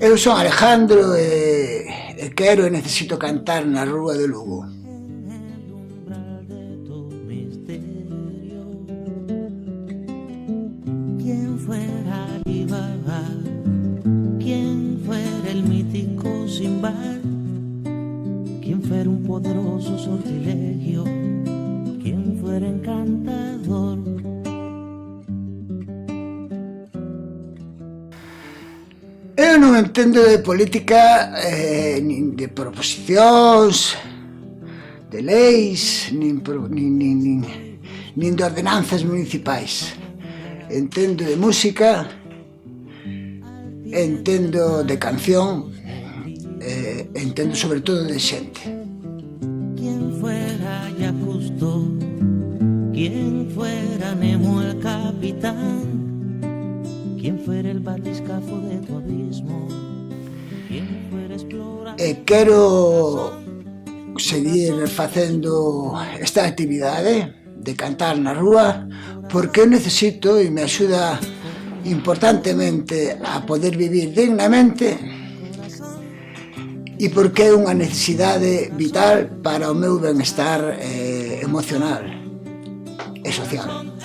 Eu son Alejandro e quero e necesito cantar na rúa de Lugo. ¿Quién fuera Alibaba? ¿Quién fuera el mítico Sinbad? ¿Quién fuera un poderoso sortilegio? ¿Quién fuera encantador? Eu non entendo de política, nin de proposicións, de leis, nin de ordenanzas municipais. Entendo de música, entendo de canción, entendo sobre todo de xente. ¿Quién fuera Jacques Cousteau? ¿Quién fuera Nemo el capitán? ¿Quién fuera el batiscafo de tu abismo? ¿Quién fuera explorar? Quero seguir facendo esta actividade de cantar na rúa porque eu necesito e me axuda importantemente a poder vivir dignamente e porque é unha necesidade vital para o meu benestar emocional e social.